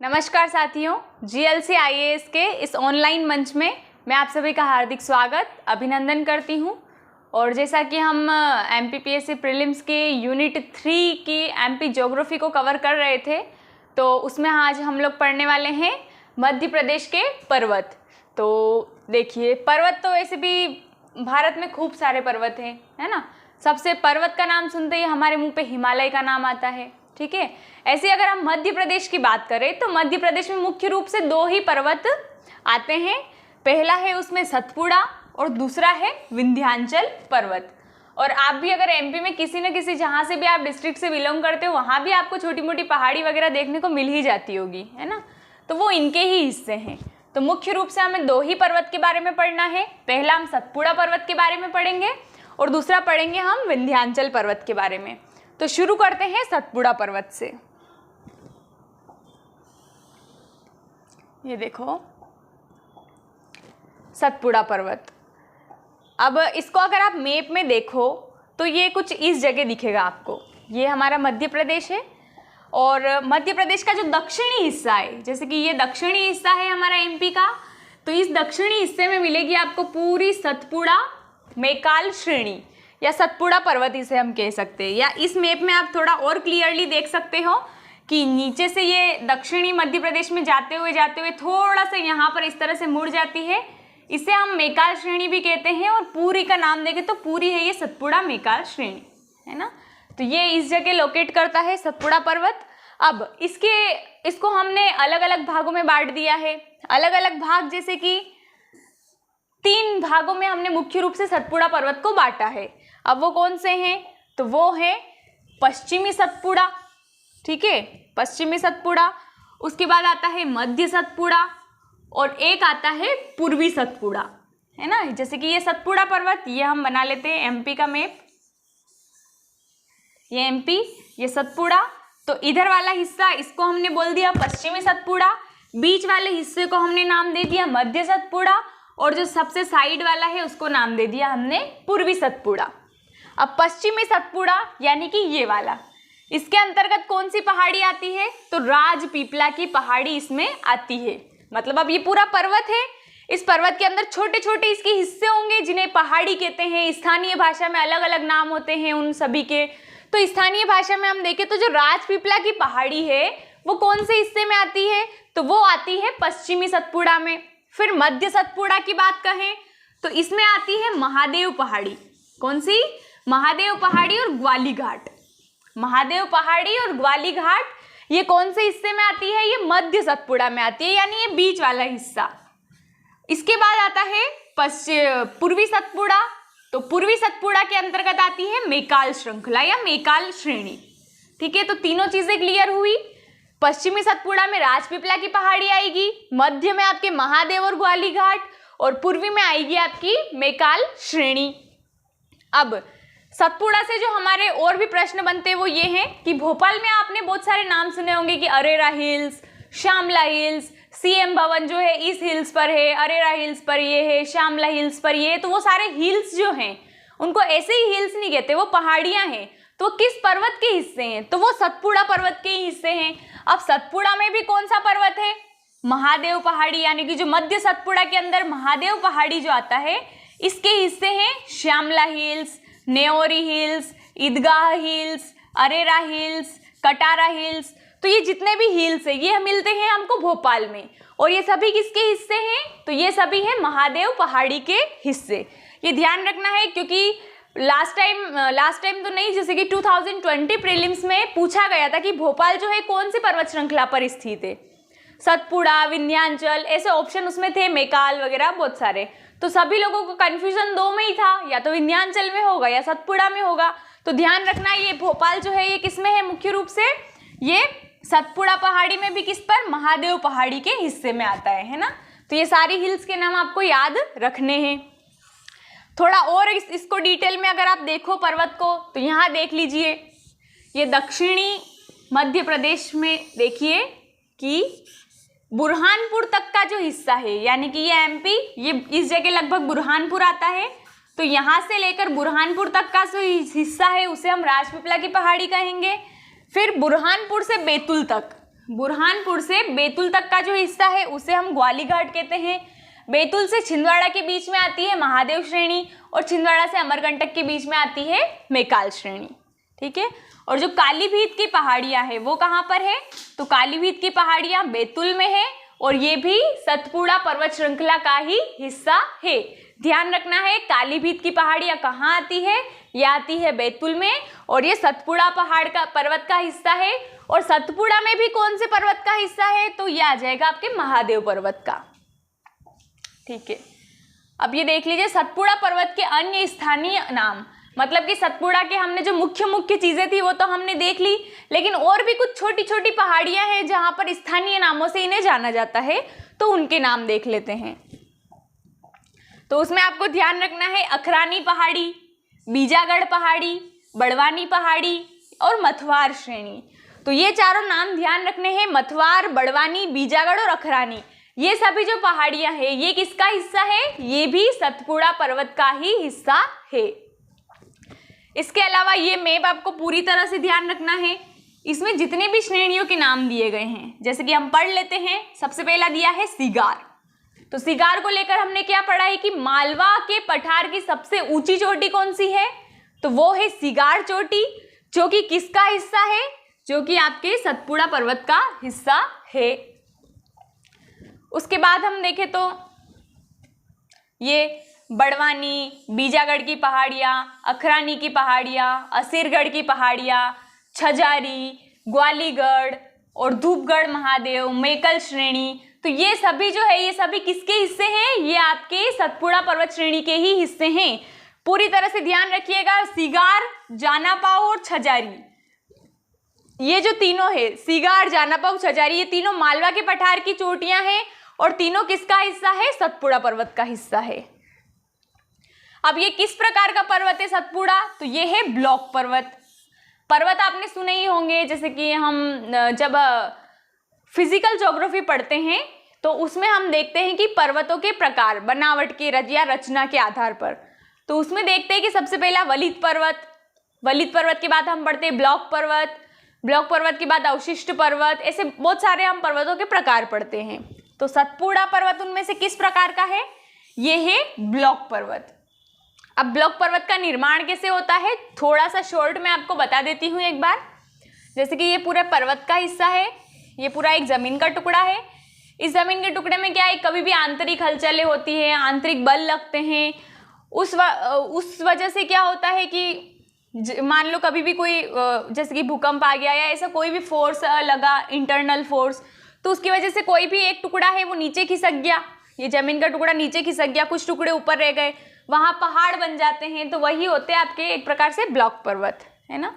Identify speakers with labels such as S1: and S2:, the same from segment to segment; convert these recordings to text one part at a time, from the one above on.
S1: नमस्कार साथियों, GLC IAS के इस ऑनलाइन मंच में मैं आप सभी का हार्दिक स्वागत अभिनंदन करती हूं। और जैसा कि हम एमपीपीएससी प्रीलिम्स के यूनिट 3 की एमपी ज्योग्राफी को कवर कर रहे थे, तो उसमें आज हम लोग पढ़ने वाले हैं मध्य प्रदेश के पर्वत। तो देखिए, पर्वत तो वैसे भी भारत में खूब सारे पर्वत हैं, है ना। सबसे पर्वत का नाम सुनते ही हमारे मुंह पे हिमालय का नाम आता है, ठीक है। ऐसे अगर हम मध्य प्रदेश की बात करें तो मध्य प्रदेश में मुख्य रूप से दो ही पर्वत आते हैं। पहला है उसमें सतपुड़ा और दूसरा है विंध्याचल पर्वत। और आप भी अगर एमपी में किसी न किसी, जहाँ से भी आप डिस्ट्रिक्ट से बिलोंग करते हो, वहाँ भी आपको छोटी मोटी पहाड़ी वगैरह देखने को मिल ही जाती होगी, है ना। तो वो इनके ही हिस्से हैं। तो मुख्य रूप से हमें दो ही पर्वत के बारे में पढ़ना है। पहला हम सतपुड़ा पर्वत के बारे में पढ़ेंगे और दूसरा पढ़ेंगे हम विंध्याचल पर्वत के बारे में। तो शुरू करते हैं सतपुड़ा पर्वत से। ये देखो सतपुड़ा पर्वत। अब इसको अगर आप मैप में देखो तो ये कुछ इस जगह दिखेगा आपको। ये हमारा मध्य प्रदेश है और मध्य प्रदेश का जो दक्षिणी हिस्सा है, जैसे कि ये दक्षिणी हिस्सा है हमारा एमपी का, तो इस दक्षिणी हिस्से में मिलेगी आपको पूरी सतपुड़ा मैकाल श्रेणी या सतपुड़ा पर्वत इसे हम कह सकते हैं। या इस मैप में आप थोड़ा और क्लियरली देख सकते हो कि नीचे से ये दक्षिणी मध्य प्रदेश में जाते हुए थोड़ा सा यहाँ पर इस तरह से मुड़ जाती है। इसे हम मैकाल श्रेणी भी कहते हैं और पूरी का नाम देखें तो पूरी है ये सतपुड़ा मैकाल श्रेणी, है ना। तो ये इस जगह लोकेट करता है सतपुड़ा पर्वत। अब इसको हमने अलग अलग भागों में बांट दिया है। अलग अलग भाग, जैसे कि 3 भागों में हमने मुख्य रूप से सतपुड़ा पर्वत को बांटा है। अब वो कौन से हैं? तो वो है पश्चिमी सतपुड़ा, ठीक है, पश्चिमी सतपुड़ा। उसके बाद आता है मध्य सतपुड़ा और एक आता है पूर्वी सतपुड़ा, है ना। जैसे कि ये सतपुड़ा पर्वत, ये हम बना लेते हैं एमपी का मैप। ये एमपी, ये सतपुड़ा। तो इधर वाला हिस्सा, इसको हमने बोल दिया पश्चिमी सतपुड़ा। बीच वाले हिस्से को हमने नाम दे दिया मध्य सतपुड़ा और जो सबसे साइड वाला है उसको नाम दे दिया हमने पूर्वी सतपुड़ा। अब पश्चिमी सतपुड़ा यानी कि ये वाला, इसके अंतर्गत कौन सी पहाड़ी आती है? तो राजपीपला की पहाड़ी इसमें आती है। मतलब अब ये पूरा पर्वत है, इस पर्वत के अंदर छोटे छोटे इसके हिस्से होंगे जिन्हें पहाड़ी कहते हैं। स्थानीय भाषा में अलग अलग नाम होते हैं उन सभी के। तो स्थानीय भाषा में हम देखें तो जो राजपीपला की पहाड़ी है वो कौन से हिस्से में आती है? तो वो आती है पश्चिमी सतपुड़ा में। फिर मध्य सतपुड़ा की बात कहें तो इसमें आती है महादेव पहाड़ी। कौन सी? महादेव पहाड़ी और ग्वाली घाट। महादेव पहाड़ी और ग्वाली घाट ये कौन से हिस्से में आती है? ये मध्य सतपुड़ा में आती है, यानी ये बीच वाला हिस्सा। इसके बाद आता है पूर्वी सतपुड़ा। तो पूर्वी सतपुड़ा के अंतर्गत आती है मैकाल श्रृंखला या मैकाल श्रेणी, ठीक है। तो तीनों चीजें क्लियर हुई। पश्चिमी सतपुड़ा में राजपीपला की पहाड़ी आएगी, मध्य में आपके महादेव और ग्वाली घाट और पूर्वी में आएगी आपकी मैकाल श्रेणी। अब सतपुड़ा से जो हमारे और भी प्रश्न बनते हैं वो ये हैं कि भोपाल में आपने बहुत सारे नाम सुने होंगे कि Arera hills, Shyamla hills, CM भवन जो है इस हिल्स पर है, अरेरा हिल्स पर ये है, श्यामला हिल्स पर ये है। तो वो सारे हिल्स जो हैं उनको ऐसे ही हिल्स नहीं कहते, वो पहाड़ियां हैं। तो किस पर्वत के हिस्से हैं? तो वो सतपुड़ा पर्वत के ही हिस्से हैं। अब सतपुड़ा में भी कौन सा पर्वत है? महादेव पहाड़ी, यानी कि जो मध्य सतपुड़ा के अंदर महादेव पहाड़ी जो आता है इसके हिस्से हैं Shyamla hills, Neori hills, Idgah hills, Arera hills, Katara hills. तो ये जितने भी हिल्स हैं ये मिलते हैं हमको भोपाल में। और ये सभी किसके हिस्से हैं? तो ये सभी हैं महादेव पहाड़ी के हिस्से। ये ध्यान रखना है क्योंकि लास्ट टाइम तो नहीं, जैसे कि 2020 प्रीलिम्स में पूछा गया था कि भोपाल जो है कौन सी पर्वत श्रृंखला पर स्थित है। सतपुड़ा, विंध्याचल, ऐसे ऑप्शन उसमें थे, मैकाल वगैरह बहुत सारे। तो सभी लोगों को कंफ्यूजन 2 में ही था, या तो विंध्याचल में होगा या सतपुड़ा में होगा। तो ध्यान रखना ये भोपाल जो है ये किस में है? मुख्य रूप से ये सतपुड़ा पहाड़ी में भी किस पर? महादेव पहाड़ी के हिस्से में आता है ना। तो ये सारी हिल्स के नाम आपको याद रखने हैं। थोड़ा और इसको डिटेल में अगर आप देखो पर्वत को तो यहाँ देख लीजिए, ये दक्षिणी मध्य प्रदेश में देखिए कि बुरहानपुर तक का जो हिस्सा है, यानी कि ये एमपी, ये इस जगह लगभग बुरहानपुर आता है। तो यहाँ से लेकर बुरहानपुर तक का जो हिस्सा है उसे हम राजपीपला की पहाड़ी कहेंगे। फिर बुरहानपुर से बैतूल तक, बुरहानपुर से बैतूल तक का जो हिस्सा है उसे हम ग्वाली घाट कहते हैं। बैतूल से छिंदवाड़ा के बीच में आती है महादेव श्रेणी और छिंदवाड़ा से अमरकंटक के बीच में आती है मैकाल श्रेणी। ठीक है, और जो कालीभीत की पहाड़ियां है वो कहाँ पर है? तो कालीभीत की पहाड़ियां बैतूल में है और ये भी सतपुड़ा पर्वत श्रृंखला का ही हिस्सा है। ध्यान रखना है, कालीभीत की पहाड़ियां कहाँ आती है? ये आती है बैतूल में और ये सतपुड़ा पहाड़ का पर्वत का हिस्सा है। और सतपुड़ा में भी कौन से पर्वत का हिस्सा है? तो ये आ जाएगा आपके महादेव पर्वत का। ठीक है, अब ये देख लीजिए सतपुड़ा पर्वत के अन्य स्थानीय नाम, मतलब कि सतपुड़ा के हमने जो मुख्य चीजें थी वो तो हमने देख ली, लेकिन और भी कुछ छोटी छोटी पहाड़ियां हैं जहां पर स्थानीय नामों से इन्हें जाना जाता है, तो उनके नाम देख लेते हैं। तो उसमें आपको ध्यान रखना है अखरानी पहाड़ी, बीजागढ़ पहाड़ी, बड़वानी पहाड़ी और मथवार श्रेणी। तो ये चारों नाम ध्यान रखने हैं, मथवार, बड़वानी, बीजागढ़ और अखरानी। ये सभी जो पहाड़ियां हैं ये किसका हिस्सा है? ये भी सतपुड़ा पर्वत का ही हिस्सा है। इसके अलावा ये मैप आपको पूरी तरह से ध्यान रखना है, इसमें जितने भी श्रेणियों के नाम दिए गए हैं जैसे कि हम पढ़ लेते हैं। सबसे पहला दिया है सिगार। तो सिगार को लेकर हमने क्या पढ़ा है कि मालवा के पठार की सबसे ऊंची चोटी कौन सी है? तो वो है सिगार चोटी, जो कि किसका हिस्सा है? जो कि आपके सतपुड़ा पर्वत का हिस्सा है। उसके बाद हम देखें तो ये बड़वानी, बीजागढ़ की पहाड़ियाँ, अखरानी की पहाड़ियाँ, असीरगढ़ की पहाड़ियाँ, छजारी, ग्वालीगढ़ और धूपगढ़ महादेव, मैकल श्रेणी, तो ये सभी जो है ये सभी किसके हिस्से हैं? ये आपके सतपुड़ा पर्वत श्रेणी के ही हिस्से हैं। पूरी तरह से ध्यान रखिएगा, सिगार, जानापाव और छजारी, ये जो तीनों है सिगार, जानापाव, छजारी, ये तीनों मालवा के पठार की चोटियां हैं और तीनों किसका हिस्सा है? सतपुड़ा पर्वत का हिस्सा है। अब ये किस प्रकार का पर्वत है सतपुड़ा? तो ये है ब्लॉक पर्वत। पर्वत आपने सुने ही होंगे, जैसे कि हम जब फिजिकल ज्योग्राफी पढ़ते हैं तो उसमें हम देखते हैं कि पर्वतों के प्रकार बनावट के या रचना के आधार पर, तो उसमें देखते हैं कि सबसे पहला वलित पर्वत, वलित पर्वत के बाद हम पढ़ते हैं ब्लॉक पर्वत, ब्लॉक पर्वत के बाद अवशिष्ट पर्वत, ऐसे बहुत सारे हम पर्वतों के प्रकार पढ़ते हैं। तो सतपुड़ा पर्वत उनमें से किस प्रकार का है? ये है ब्लॉक पर्वत। अब ब्लॉक पर्वत का निर्माण कैसे होता है थोड़ा सा शॉर्ट में आपको बता देती हूँ एक बार। जैसे कि ये पूरा पर्वत का हिस्सा है, ये पूरा एक जमीन का टुकड़ा है। इस जमीन के टुकड़े में क्या है, कभी भी आंतरिक हलचलें होती है, आंतरिक बल लगते हैं, उस वजह से क्या होता है कि मान लो कभी भी कोई जैसे कि भूकंप आ गया या ऐसा कोई भी फोर्स लगा, इंटरनल फोर्स, तो उसकी वजह से कोई भी एक टुकड़ा है वो नीचे खिसक गया, ये जमीन का टुकड़ा नीचे खिसक गया, कुछ टुकड़े ऊपर रह गए, वहां पहाड़ बन जाते हैं, तो वही होते हैं आपके एक प्रकार से ब्लॉक पर्वत, है ना।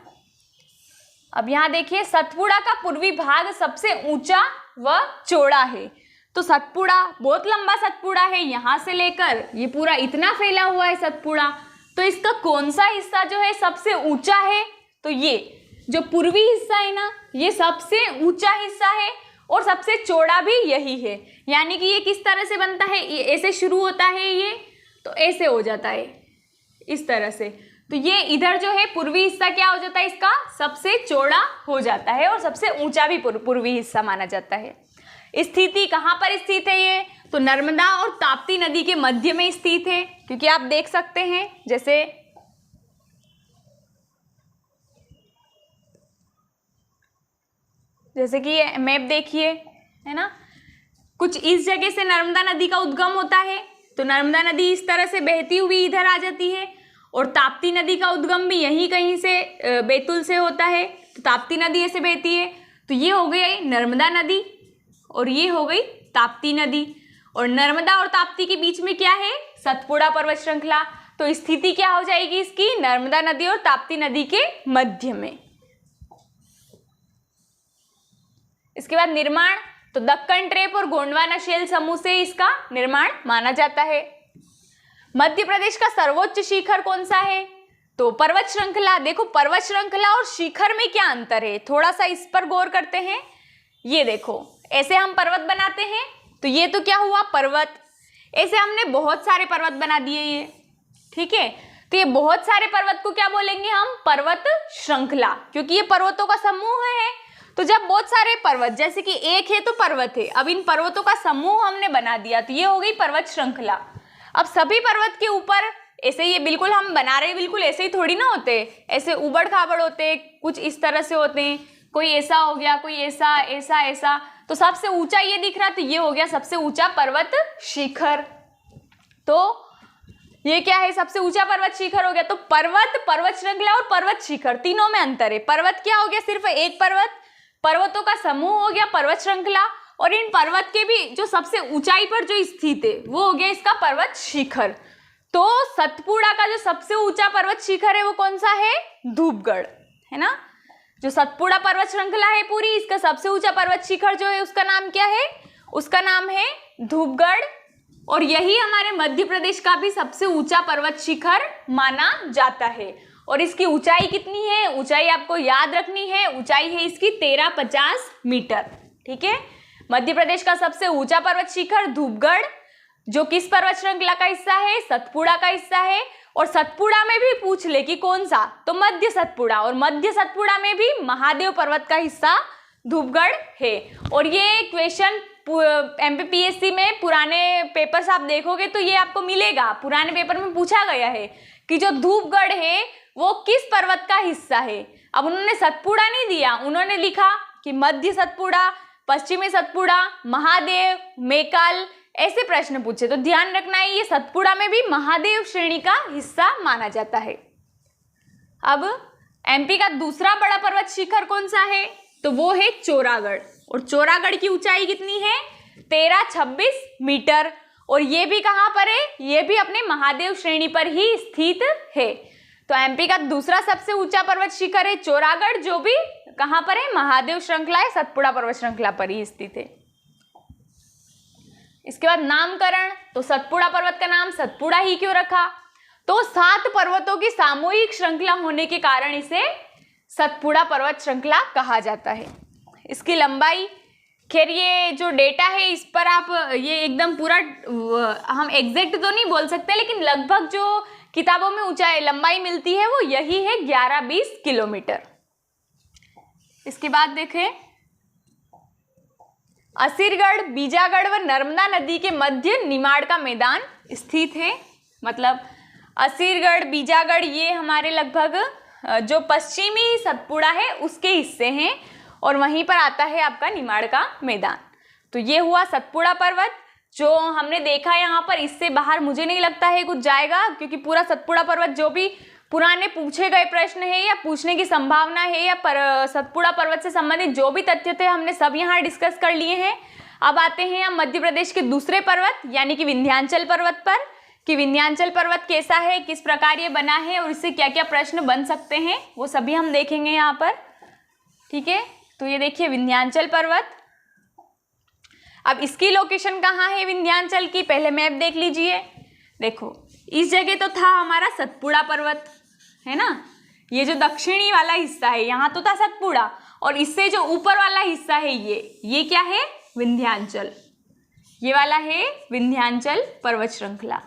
S1: अब यहाँ देखिए सतपुड़ा का पूर्वी भाग सबसे ऊंचा व चौड़ा है। तो सतपुड़ा बहुत लंबा सतपुड़ा है, यहाँ से लेकर ये पूरा इतना फैला हुआ है सतपुड़ा। तो इसका कौन सा हिस्सा जो है सबसे ऊंचा है? तो ये जो पूर्वी हिस्सा है ना, ये सबसे ऊंचा हिस्सा है और सबसे चौड़ा भी यही है। यानी कि ये किस तरह से बनता है, ये ऐसे शुरू होता है, ये तो ऐसे हो जाता है इस तरह से। तो ये इधर जो है पूर्वी हिस्सा क्या हो जाता है, इसका सबसे चौड़ा हो जाता है और सबसे ऊंचा भी पूर्वी हिस्सा माना जाता है। स्थिति कहाँ पर स्थित है ये? तो नर्मदा और ताप्ती नदी के मध्य में स्थित है, क्योंकि आप देख सकते हैं जैसे कि ये मैप देखिए, है ना, कुछ इस जगह से नर्मदा नदी का उद्गम होता है, तो नर्मदा नदी इस तरह से बहती हुई इधर आ जाती है, और ताप्ती नदी का उद्गम भी यहीं कहीं से बैतूल से होता है, तो ताप्ती नदी ऐसे बहती है। तो ये हो गई नर्मदा नदी और ये हो गई ताप्ती नदी, और नर्मदा और ताप्ती के बीच में क्या है, सतपुड़ा पर्वत श्रृंखला। तो स्थिति क्या हो जाएगी इसकी, नर्मदा नदी और ताप्ती नदी के मध्य में। इसके बाद निर्माण, तो दक्कन ट्रेप और गोंडवाना शैल समूह से इसका निर्माण माना जाता है। मध्य प्रदेश का सर्वोच्च शिखर कौन सा है? तो पर्वत श्रृंखला। देखो पर्वत श्रृंखला और शिखर में क्या अंतर है, थोड़ा सा इस पर गौर करते हैं। ये देखो ऐसे हम पर्वत बनाते हैं, तो ये तो क्या हुआ पर्वत, ऐसे हमने बहुत सारे पर्वत बना दिए ये, ठीक है। तो ये बहुत सारे पर्वत को क्या बोलेंगे हम, पर्वत श्रृंखला, क्योंकि ये पर्वतों का समूह है। तो जब बहुत सारे पर्वत, जैसे कि एक है तो पर्वत है, अब इन पर्वतों का समूह हमने बना दिया तो ये हो गई पर्वत श्रृंखला। अब सभी पर्वत के ऊपर ऐसे, ये बिल्कुल हम बना रहे बिल्कुल ऐसे ही थोड़ी ना होते, ऐसे उबड़ खाबड़ होते, कुछ इस तरह से होते हैं, कोई ऐसा हो गया, कोई ऐसा ऐसा ऐसा। तो सबसे ऊंचा ये दिख रहा, तो ये हो गया सबसे ऊंचा पर्वत शिखर। तो ये क्या है, सबसे ऊंचा पर्वत शिखर हो गया। तो पर्वत, पर्वत श्रृंखला और पर्वत शिखर तीनों में अंतर है। पर्वत क्या हो गया, सिर्फ एक पर्वत, पर्वतों का समूह हो गया पर्वत श्रृंखला, और इन पर्वत के भी जो सबसे ऊंचाई पर जो स्थित है वो हो गया इसका पर्वत शिखर। तो सतपुड़ा का जो सबसे ऊंचा पर्वत शिखर है वो कौन सा है, धूपगढ़, है ना। जो सतपुड़ा पर्वत श्रृंखला है पूरी, इसका सबसे ऊंचा पर्वत शिखर जो है उसका नाम क्या है, उसका नाम है धूपगढ़। और यही हमारे मध्य प्रदेश का भी सबसे ऊंचा पर्वत शिखर माना जाता है। और इसकी ऊंचाई कितनी है, ऊंचाई आपको याद रखनी है, ऊंचाई है इसकी 1350 मीटर। ठीक है, मध्य प्रदेश का सबसे ऊंचा पर्वत शिखर धूपगढ़, जो किस पर्वत श्रृंखला का हिस्सा है, सतपुड़ा का हिस्सा है। और सतपुड़ा में भी पूछ ले कि कौन सा, तो मध्य सतपुड़ा, और मध्य सतपुड़ा में भी महादेव पर्वत का हिस्सा धूपगढ़ है। और ये क्वेश्चन MPPSC में पुराने पेपर्स आप देखोगे तो ये आपको मिलेगा, पुराने पेपर में पूछा गया है कि जो धूपगढ़ है वो किस पर्वत का हिस्सा है। अब उन्होंने सतपुड़ा नहीं दिया, उन्होंने लिखा कि मध्य सतपुड़ा, पश्चिमी सतपुड़ा, महादेव, मेकाल, ऐसे प्रश्न पूछे। तो ध्यान रखना है ये सतपुड़ा में भी महादेव श्रेणी का हिस्सा माना जाता है। अब MP का दूसरा बड़ा पर्वत शिखर कौन सा है, तो वो है चोरागढ़। और चोरागढ़ की ऊंचाई कितनी है, 1326 मीटर। और ये भी कहाँ पर है, ये भी अपने महादेव श्रेणी पर ही स्थित है। तो MP का दूसरा सबसे ऊंचा पर्वत शिखर है चोरागढ़, जो भी कहाँ पर है, महादेव श्रृंखला है, सतपुड़ा पर्वत श्रृंखला पर ही स्थित है। इसके बाद नामकरण, तो सतपुड़ा पर्वत का नाम सतपुड़ा ही क्यों रखा, तो 7 पर्वतों की सामूहिक श्रृंखला होने के कारण इसे सतपुड़ा पर्वत श्रृंखला कहा जाता है। इसकी लंबाई, खैर ये जो डेटा है इस पर आप ये एकदम पूरा हम एग्जैक्ट तो नहीं बोल सकते, लेकिन लगभग जो किताबों में ऊंचाई लंबाई मिलती है वो यही है 11-20 किलोमीटर। इसके बाद देखें, असीरगढ़, बीजागढ़ व नर्मदा नदी के मध्य निमाड़ का मैदान स्थित है। मतलब असीरगढ़, बीजागढ़ ये हमारे लगभग जो पश्चिमी सतपुड़ा है उसके हिस्से हैं, और वहीं पर आता है आपका निमाड़ का मैदान। तो ये हुआ सतपुड़ा पर्वत जो हमने देखा यहाँ पर। इससे बाहर मुझे नहीं लगता है कुछ जाएगा, क्योंकि पूरा सतपुड़ा पर्वत जो भी पुराने पूछे गए प्रश्न है या पूछने की संभावना है या सतपुड़ा पर्वत से संबंधित जो भी तथ्य थे हमने सब यहाँ डिस्कस कर लिए हैं। अब आते हैं हम मध्य प्रदेश के दूसरे पर्वत यानी कि विंध्याचल पर्वत पर, कि विंध्याचल पर्वत कैसा है, किस प्रकार ये बना है और इससे क्या क्या प्रश्न बन सकते हैं, वो सभी हम देखेंगे यहाँ पर। ठीक है, तो ये देखिए विंध्याचल पर्वत। अब इसकी लोकेशन कहाँ है विंध्याचल की, पहले मैप देख लीजिए। देखो इस जगह तो था हमारा सतपुड़ा पर्वत, है ना, ये जो दक्षिणी वाला हिस्सा है यहाँ तो था सतपुड़ा, और इससे जो ऊपर वाला हिस्सा है ये क्या है, विंध्याचल, ये वाला है विंध्याचल पर्वत श्रृंखला,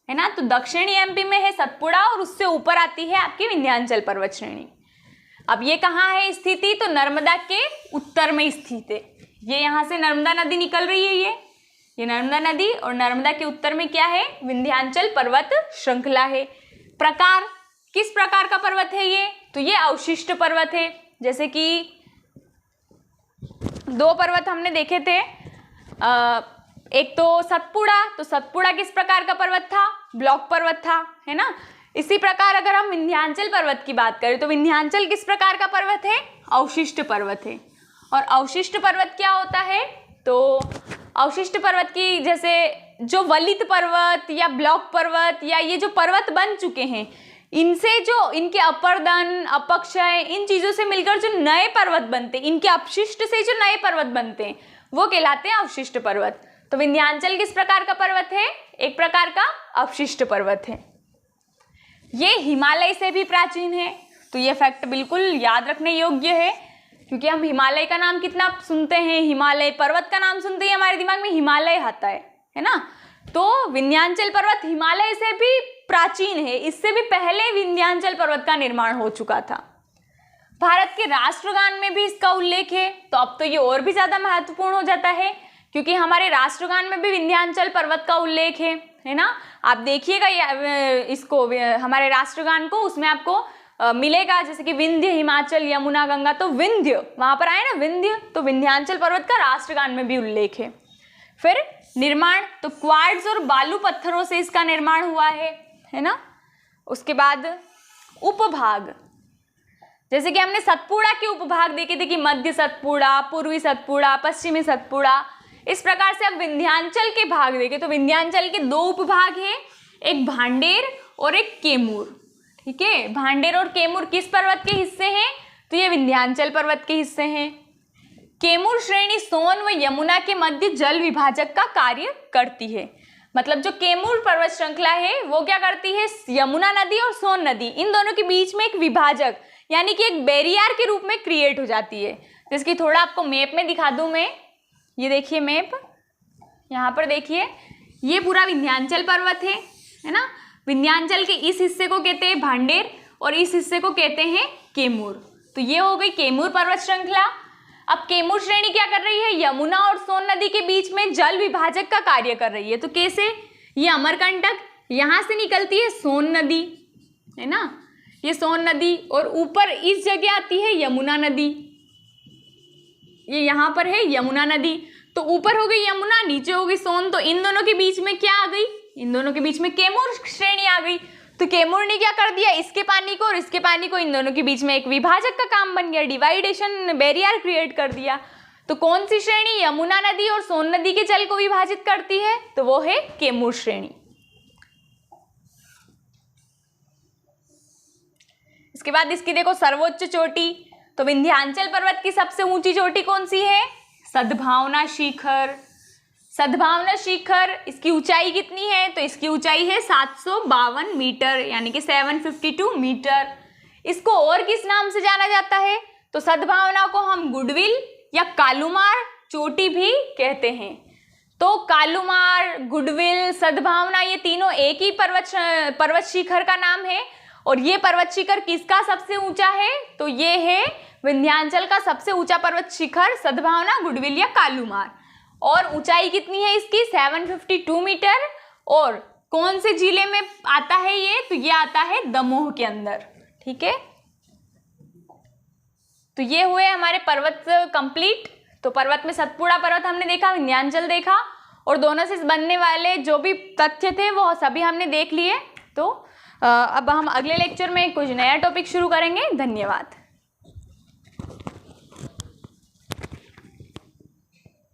S1: है ना। तो दक्षिणी MP में है सतपुड़ा और उससे ऊपर आती है आपकी विंध्याचल पर्वत श्रेणी। अब ये कहाँ है स्थिति, तो नर्मदा के उत्तर में स्थित है। ये यहाँ से नर्मदा नदी निकल रही है, ये नर्मदा नदी, और नर्मदा के उत्तर में क्या है, विंध्याचल पर्वत श्रृंखला है। प्रकार, किस प्रकार का पर्वत है ये, तो ये अवशिष्ट पर्वत है। जैसे कि 2 पर्वत हमने देखे थे, एक तो सतपुड़ा, तो सतपुड़ा किस प्रकार का पर्वत था, ब्लॉक पर्वत था, है ना। इसी प्रकार अगर हम विंध्याचल पर्वत की बात करें तो विंध्याचल किस प्रकार का पर्वत है, अवशिष्ट पर्वत है। और अवशिष्ट पर्वत क्या होता है, तो अवशिष्ट पर्वत की जैसे जो वलित पर्वत या ब्लॉक पर्वत या ये जो पर्वत बन चुके हैं, इनसे जो इनके अपर्दन, अपक्षय, इन चीज़ों से मिलकर जो नए पर्वत बनते हैं, इनके अपशिष्ट से जो नए पर्वत बनते हैं वो कहलाते हैं अवशिष्ट पर्वत। तो विंध्याचल किस प्रकार का पर्वत है, एक प्रकार का अवशिष्ट पर्वत है। ये हिमालय से भी प्राचीन है, तो ये फैक्ट बिल्कुल याद रखने योग्य है, क्योंकि हम हिमालय का नाम कितना सुनते हैं, हिमालय पर्वत का नाम सुनते ही हमारे दिमाग में हिमालय आता है ना। तो विंध्याचल पर्वत हिमालय से भी प्राचीन है, इससे भी पहले विंध्याचल पर्वत का निर्माण हो चुका था। भारत के राष्ट्रगान में भी इसका उल्लेख है। तो अब तो ये और भी ज्यादा महत्वपूर्ण हो जाता है, क्योंकि हमारे राष्ट्रगान में भी विंध्याचल पर्वत का उल्लेख है ना। आप देखिएगा इसको, हमारे राष्ट्रगान को, उसमें आपको मिलेगा जैसे कि विंध्य, हिमाचल, यमुना, गंगा। तो विंध्य वहां पर आए ना, विंध्य, तो विंध्याचल पर्वत का राष्ट्रगान में भी उल्लेख है। फिर निर्माण, तो क्वार्ट्ज और बालू पत्थरों से इसका निर्माण हुआ है ना। उसके बाद उपभाग, जैसे कि हमने सतपुड़ा के उपभाग देखे थे कि मध्य सतपुड़ा, पूर्वी सतपुड़ा, पश्चिमी सतपुड़ा, इस प्रकार से अब विंध्याचल के भाग देखे। तो विंध्याचल के 2 उपभाग हैं, एक भांडेर और एक केमूर। ठीक है, भांडेर और केमूर किस पर्वत के हिस्से हैं? तो ये विंध्याचल पर्वत के हिस्से हैं। केमूर श्रेणी सोन व यमुना के मध्य जल विभाजक का कार्य करती है। मतलब जो केमूर पर्वत श्रृंखला है वो क्या करती है? यमुना नदी और सोन नदी, इन दोनों के बीच में एक विभाजक यानी कि एक बैरियर के रूप में क्रिएट हो जाती है। जिसकी थोड़ा आपको मैप में दिखा दूं मैं, ये देखिए मैप, यहाँ पर देखिए, ये पूरा विंध्याचल पर्वत है ना। विंध्याचल के इस हिस्से को कहते हैं भांडेर और इस हिस्से को कहते हैं केमूर। तो ये हो गई केमूर पर्वत श्रृंखला। अब केमूर श्रेणी क्या कर रही है? यमुना और सोन नदी के बीच में जल विभाजक का कार्य कर रही है। तो कैसे? ये अमरकंटक, यहाँ से निकलती है सोन नदी, है ना, ये सोन नदी, और ऊपर इस जगह आती है यमुना नदी, ये यहाँ पर है यमुना नदी। तो ऊपर हो गई यमुना, नीचे हो गई सोन, तो इन दोनों के बीच में क्या आ गई? इन दोनों के बीच में केमूर श्रेणी आ गई। तो केमूर ने क्या कर दिया? इसके पानी को और इसके पानी को, इन दोनों के बीच में एक विभाजक का काम बन गया, डिवाइडेशन, बैरियर क्रिएट कर दिया। तो कौन सी श्रेणी यमुना नदी और सोन नदी के जल को विभाजित करती है? तो वो है केमूर श्रेणी। इसके बाद इसकी देखो सर्वोच्च चोटी, तो विंध्याचल पर्वत की सबसे ऊंची चोटी कौन सी है? सद्भावना शिखर। सद्भावना शिखर, इसकी ऊंचाई कितनी है? तो इसकी ऊंचाई है 752 मीटर, यानी कि 752 मीटर। इसको और किस नाम से जाना जाता है? तो सद्भावना को हम गुडविल या कालूमार चोटी भी कहते हैं। तो कालूमार, गुडविल, सद्भावना, ये तीनों एक ही पर्वत शिखर का नाम है। और ये पर्वत शिखर किसका सबसे ऊंचा है? तो ये है विंध्याचल का सबसे ऊंचा पर्वत शिखर, सद्भावना, गुडविल या कालूमार। और ऊंचाई कितनी है इसकी? 752 मीटर। और कौन से जिले में आता है ये? तो ये आता है दमोह के अंदर। ठीक है, तो ये हुए हमारे पर्वत कंप्लीट। तो पर्वत में सतपुड़ा पर्वत हमने देखा, विंध्याचल देखा, और दोनों से बनने वाले जो भी तथ्य थे वो सभी हमने देख लिए। तो अब हम अगले लेक्चर में कुछ नया टॉपिक शुरू करेंगे। धन्यवाद।